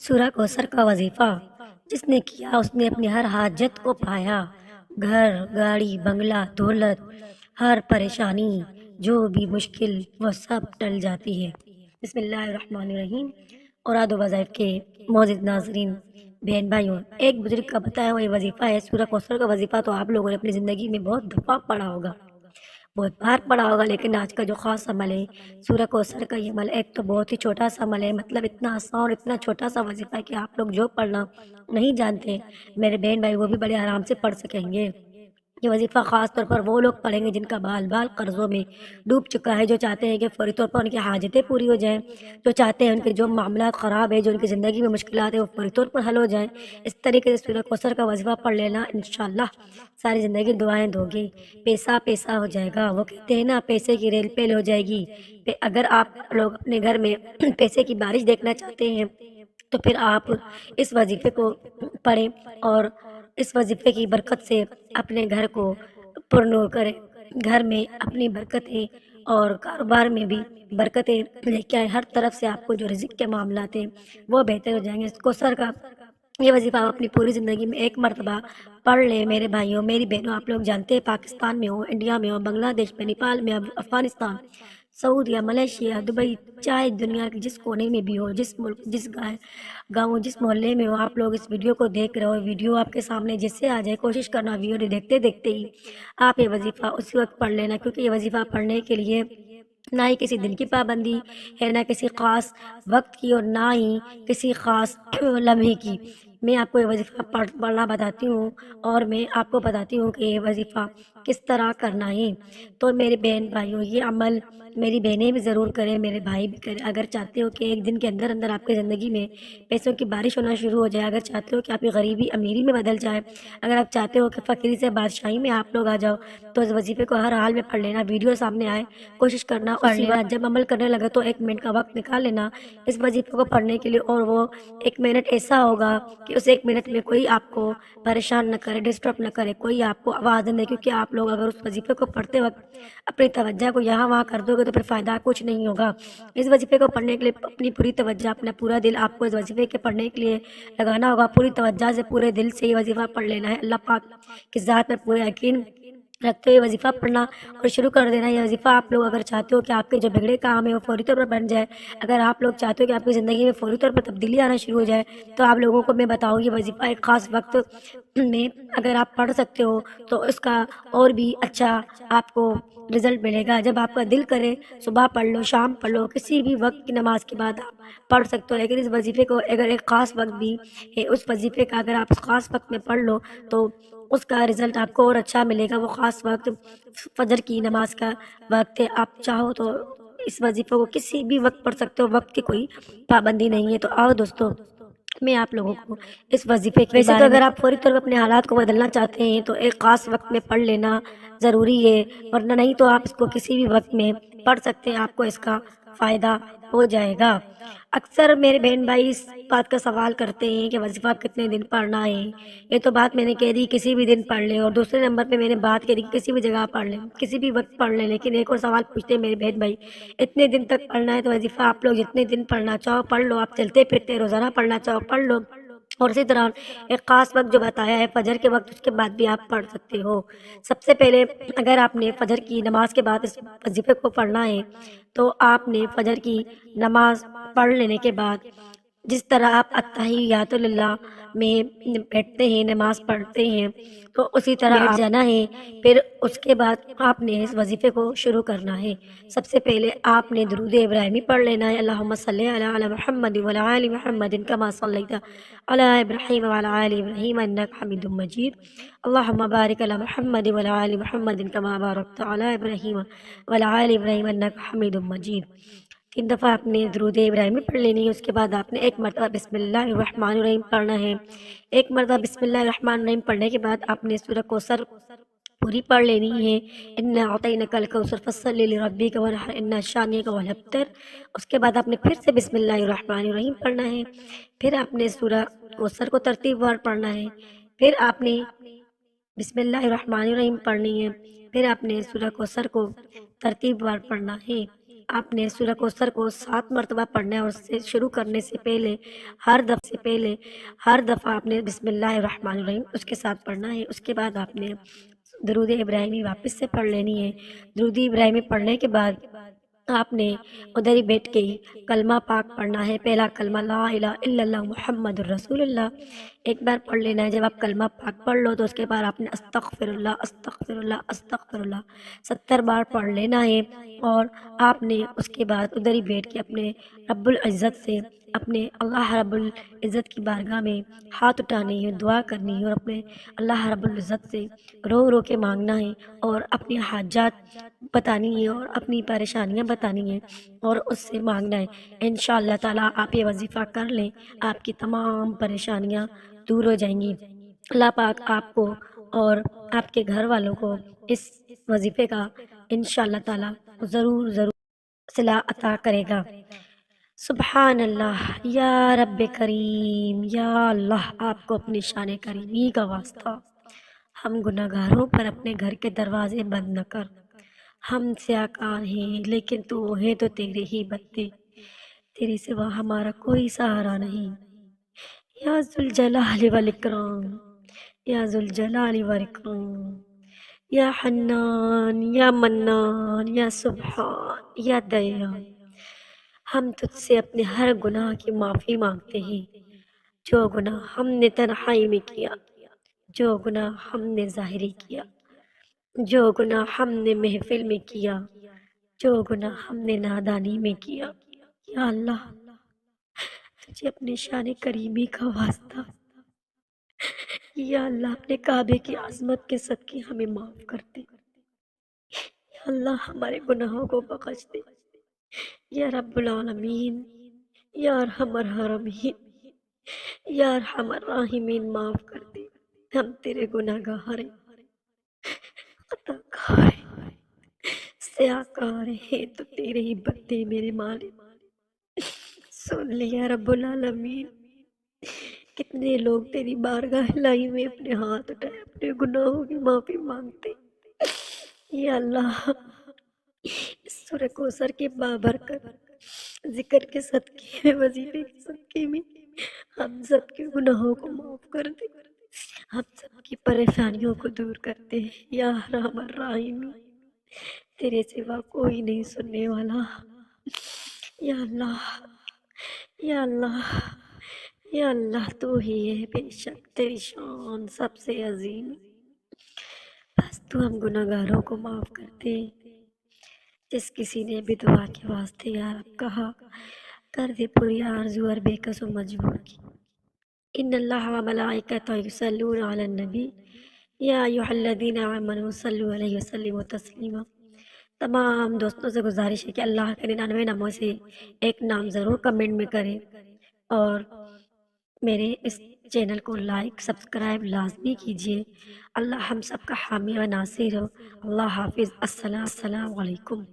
سورہ کوثر کا وظیفہ جس نے کیا اس نے اپنی ہر حاجت کو پایا۔ گھر، گاڑی، بنگلہ، دولت، ہر پریشانی، جو بھی مشکل وہ سب ٹل جاتی ہے۔ بسم اللہ الرحمن الرحیم۔ اوراد و وظائف کے معزز ناظرین، بہن بھائیوں، ایک بزرگ کا بتایا ہوا یہ وظیفہ ہے سورہ کوثر کا وظیفہ۔ تو آپ لوگوں نے اپنی زندگی میں بہت دفعہ پڑھا ہوگا، بہت بار پڑھا ہوگا، لیکن آج کا جو خاص عمل ہے سورہ کوثر کا، یہ عمل ایک تو بہت ہی چھوٹا سا عمل ہے، مطلب اتنا آسان اور اتنا چھوٹا سا وظیفہ ہے کہ آپ لوگ جو پڑھنا نہیں جانتے میرے بہن بھائی وہ بھی بڑے آرام سے پڑھ سکیں گے۔ یہ وظیفہ خاص طور پر وہ لوگ پڑھیں گے جن کا بال بال قرضوں میں ڈوب چکا ہے، جو چاہتے ہیں کہ فوری طور پر ان کی حاجتیں پوری ہو جائیں، جو چاہتے ہیں ان کے جو معاملات خراب ہے، جو ان کی زندگی میں مشکلات ہیں وہ فوری طور پر حل ہو جائیں۔ اس طریقے سے سورہ کوثر کا وظیفہ پڑھ لینا انشاءاللہ ساری زندگی دعائیں دو گے، پیسہ پیسہ ہو جائے گا۔ وہ کہتے ہیں نا، پیسے کی ریل پیل ہو جائے گی۔ اگر آپ لوگ اپنے گھر میں پیسے کی بارش دیکھنا چاہتے ہیں تو پھر آپ اس وظیفے کو پڑھیں اور اس وظیفے کی برکت سے اپنے گھر کو پرنور کریں، گھر میں اپنی برکتیں اور کاروبار میں بھی برکتیں لے کے آئیں۔ ہر طرف سے آپ کو جو رزق کے معاملات ہیں وہ بہتر ہو جائیں گے۔ اس کو سر کا یہ وظیفہ آپ اپنی پوری زندگی میں ایک مرتبہ پڑھ لیں۔ میرے بھائیوں، میری بہنوں، آپ لوگ جانتے ہیں پاکستان میں ہو، انڈیا میں ہو، بنگلہ دیش میں، نیپال میں، افغانستان، سعودیہ، ملیشیا، دبئی، چاہے دنیا کے جس کونے میں بھی ہو، جس ملک، جس گاؤں، جس محلے میں ہو، آپ لوگ اس ویڈیو کو دیکھ رہے ہو، ویڈیو آپ کے سامنے جس سے آ جائے کوشش کرنا ویڈیو دیکھتے دیکھتے ہی آپ یہ وظیفہ اسی وقت پڑھ لینا، کیونکہ یہ وظیفہ پڑھنے کے لیے نہ ہی کسی دن کی پابندی ہے، نہ کسی خاص وقت کی، اور نہ ہی کسی خاص لمحے کی۔ میں آپ کو یہ وظیفہ پڑھنا بتاتی ہوں اور میں آپ کو بتاتی ہوں کہ یہ وظیفہ کس طرح کرنا ہے۔ تو میرے بہن بھائیوں، یہ عمل میری بہنیں بھی ضرور کریں، میرے بھائی بھی کریں۔ اگر چاہتے ہو کہ ایک دن کے اندر اندر آپ کی زندگی میں پیسوں کی بارش ہونا شروع ہو جائے، اگر چاہتے ہو کہ آپ کی غریبی امیری میں بدل جائے، اگر آپ چاہتے ہو کہ فقیری سے بادشاہی میں آپ لوگ آ جاؤ، تو اس وظیفے کو ہر حال میں پڑھ لینا۔ ویڈیو سامنے آئے کوشش کرنا اسی وقت، جب عمل کرنے لگے تو 1 منٹ کا وقت نکال لینا اس وظیفے کو پڑھنے کے لیے، اور وہ 1 منٹ ایسا ہوگا کہ اس 1 منٹ میں کوئی آپ کو پریشان نہ کرے، ڈسٹرب نہ کرے، کوئی آپ کو آواز نہ دے، کیونکہ آپ لوگ اگر اس وظیفے کو پڑھتے وقت اپنی توجہ کو یہاں وہاں کر دو گے تو پھر فائدہ کچھ نہیں ہوگا۔ اس وظیفے کو پڑھنے کے لیے اپنی پوری توجہ، اپنا پورا دل آپ کو اس وظیفے کے پڑھنے کے لیے لگانا ہوگا، پوری توجہ سے پورے دل سے یہ وظیفہ پڑھ لینا ہے۔ اللہ پاک کی ذات پر پورا یقین رکھتے ہوئے وظیفہ پڑھنا اور شروع کر دینا۔ یہ وظیفہ آپ لوگ اگر چاہتے ہو کہ آپ کے جو بگڑے کام ہے وہ فوری طور پر بن جائے، اگر آپ لوگ چاہتے ہو کہ آپ کی زندگی میں فوری طور پر تبدیلی آنا شروع ہو جائے، تو آپ لوگوں کو میں بتاؤں یہ وظیفہ ایک خاص وقت میں اگر آپ پڑھ سکتے ہو تو اس کا اور بھی اچھا آپ کو رزلٹ ملے گا۔ جب آپ کا دل کرے صبح پڑھ لو، شام پڑھ لو، کسی بھی وقت کی نماز کے بعد آپ پڑھ سکتے ہو، لیکن اس وظیفے کو اگر ایک خاص وقت بھی ہے، اس وظیفے کا اگر آپ اس خاص وقت میں پڑھ لو تو اس کا رزلٹ آپ کو اور اچھا ملے گا۔ وہ خاص وقت فجر کی نماز کا وقت ہے، آپ چاہو تو اس وظیفے کو کسی بھی وقت پڑھ سکتے ہو، وقت کی کوئی پابندی نہیں ہے۔ تو آؤ دوستو، میں آپ لوگوں کو اس وظیفے کے ویسے تو اگر آپ فوری طور پر اپنے حالات کو بدلنا چاہتے ہیں تو ایک خاص وقت میں پڑھ لینا ضروری ہے، ورنہ نہیں تو آپ اس کو کسی بھی وقت میں پڑھ سکتے ہیں، آپ کو اس کا فائدہ ہو جائے گا۔ اکثر میرے بہن بھائی اس بات کا سوال کرتے ہیں کہ وظیفہ کتنے دن پڑھنا ہے۔ یہ تو بات میں نے کہہ دی کسی بھی دن پڑھ لیں، اور دوسرے نمبر پہ میں نے بات کہہ دی کسی بھی جگہ پڑھ لیں، کسی بھی وقت پڑھ لیں، لیکن ایک اور سوال پوچھتے ہیں میرے بہن بھائی، اتنے دن تک پڑھنا ہے تو وظیفہ آپ لوگ جتنے دن پڑھنا چاہو پڑھ لو، آپ چلتے پھرتے روزانہ پڑھنا چاہو پڑھ لو، اور اسی طرح ایک خاص وقت جو بتایا ہے فجر کے وقت، اس کے بعد بھی آپ پڑھ سکتے ہو۔ سب سے پہلے اگر آپ نے فجر کی نماز کے بعد اس وظیفے کو پڑھنا ہے تو آپ نے فجر کی نماز پڑھ لینے کے بعد جس طرح آپ اتحیات للہ میں بیٹھتے ہیں، نماز پڑھتے ہیں، تو اسی طرح بیٹھ جانا ہے۔ پھر اس کے بعد آپ نے اس وظیفے کو شروع کرنا ہے۔ سب سے پہلے آپ نے درود ابراہیمی پڑھ لینا ہے، اللہم صلی علی محمد وعلی آل محمد کما صلیت علی ابراہیم وعلی آل ابراہیم انک حمید مجید، اللہم بارک علی محمد وعلی آل محمد کما بارکت علی ابراہیم وعلی آل ابراہیم انک حمید مجید۔ 3 دفعہ آپ نے درود ابراہیمی پڑھ لینی ہے۔ اس کے بعد آپ نے 1 مرتبہ بسم اللہ الرحمن الرحیم پڑھنا ہے۔ 1 مرتبہ بسم اللہ الرحمن الرحیم پڑھنے کے بعد آپ نے سورہ کوثر پوری پڑھ لینی ہے، انا اعطیناک الکوثر فصلی لربک وانحر ان شانئک هو الابتر۔ اس کے بعد آپ نے پھر سے بسم اللہ الرحمن الرحیم پڑھنا ہے، پھر آپ نے سورہ کوثر کو ترتیب وار پڑھنا ہے، پھر آپ نے بسم اللہ الرحمن الرحیم پڑھنی ہے، پھر آپ نے سورہ کوثر کو ترتیب وار پڑھنا ہے۔ آپ نے سورہ کوثر کو 7 مرتبہ پڑھنا ہے، اور اس سے شروع کرنے سے پہلے ہر دفعہ آپ نے بسم اللہ الرحمن الرحیم اس کے ساتھ پڑھنا ہے۔ اس کے بعد آپ نے درود ابراہیمی واپس سے پڑھ لینی ہے۔ درود ابراہیمی پڑھنے کے بعد آپ نے ادھر ہی بیٹھ کے ہی کلمہ پاک پڑھنا ہے۔ پہلا کلمہ لا الہ الا اللہ محمد الرسول اللہ ایک بار پڑھ لینا ہے۔ جب آپ کلمہ پاک پڑھ لو تو اس کے بعد آپ نے استغفر اللہ استغفر اللہ استغفر اللہ 70 بار پڑھ لینا ہے، اور آپ نے اس کے بعد ادھر ہی بیٹھ کے اپنے رب العزت سے، اپنے اللہ رب العزت کی بارگاہ میں ہاتھ اٹھانی ہے، دعا کرنی ہے، اور اپنے اللہ رب العزت سے رو رو کے مانگنا ہے، اور اپنی حاجات بتانی ہے، اور اپنی پریشانیاں بتانی ہیں، اور اس سے مانگنا ہے۔ انشاءاللہ تعالیٰ آپ یہ وظیفہ کر لیں، آپ کی تمام پریشانیاں دور ہو جائیں گی۔ اللہ پاک آپ کو اور آپ کے گھر والوں کو اس وظیفے کا انشاءاللہ تعالیٰ ضرور ضرور صلاح عطا کرے گا۔ سبحان اللہ، یا رب کریم، یا اللہ، آپ کو اپنی شان کریمی کا واسطہ، ہم گناہ گاروں پر اپنے گھر کے دروازے بند نہ کر۔ ہم سیاکار ہیں لیکن تو ہے تو تیرے ہی بندے، تیرے سوا ہمارا کوئی سہارا نہیں۔ یا ذوالجلال والاکرام، یا ذوالجلال والاکرام، یا حنان، یا منان، یا سبحان، یا دیان، ہم تجھ سے اپنے ہر گناہ کی معافی مانگتے ہیں۔ جو گناہ ہم نے تنہائی میں کیا، جو گناہ ہم نے ظاہری کیا، جو گناہ ہم نے محفل میں کیا، جو گناہ ہم نے نادانی میں کیا، یا اللہ تجھے اپنی شان کریمی کا واسطہ، یا اللہ اپنے کعبے کی عظمت کے صدقے ہمیں معاف کر دے، یا اللہ ہمارے گناہوں کو بخش دے، یا رب العالمین، یا ارحم الراحمین، یا ارحم الراحمین، معاف کر دے۔ ہم تیرے گناہ گار ہیں، خطا کار ہیں، سیاکار ہیں، تو تیرے ہی بندے میرے مالک، سن لیا رب العالمین۔ کتنے لوگ تیری بارگاہ لائی میں اپنے ہاتھ اٹھائے اپنے گناہوں کی معافی مانگتے، یا اللہ اس سورہ کوثر کے بابرکت ذکر کے صدقے میں، وظیفے کے صدقے میں ہم سب کے گناہوں کو معاف کر دے، ہم سب کی پریشانیوں کو دور کرتے ہیں، یا ارحم الراحمین۔ تیرے سوا کوئی نہیں سننے والا، یا اللہ، یا اللہ، یا اللہ تو ہی ہے، بے شک تیری شان سب سے عظیم، بس تو ہم گناہ گاروں کو معاف کر دے۔ جس کسی نے بھی دعا کے واسطے یا رب کہا، کر دے پوری آرزو اور بے کس و مجبور کی۔ ان اللہ و ملائکتہ یصلون علی النبی یا ایھا الذین آمنوا صلوا علیہ وسلموا تسلیما۔ تمام دوستوں سے گزارش ہے کہ اللہ کے 99 ناموں سے ایک نام ضرور کمنٹ میں کریں، اور میرے اس چینل کو لائک سبسکرائب لازمی کیجیے۔ اللہ ہم سب کا حامی و ناصر ہو۔ اللہ حافظ، السلام علیکم۔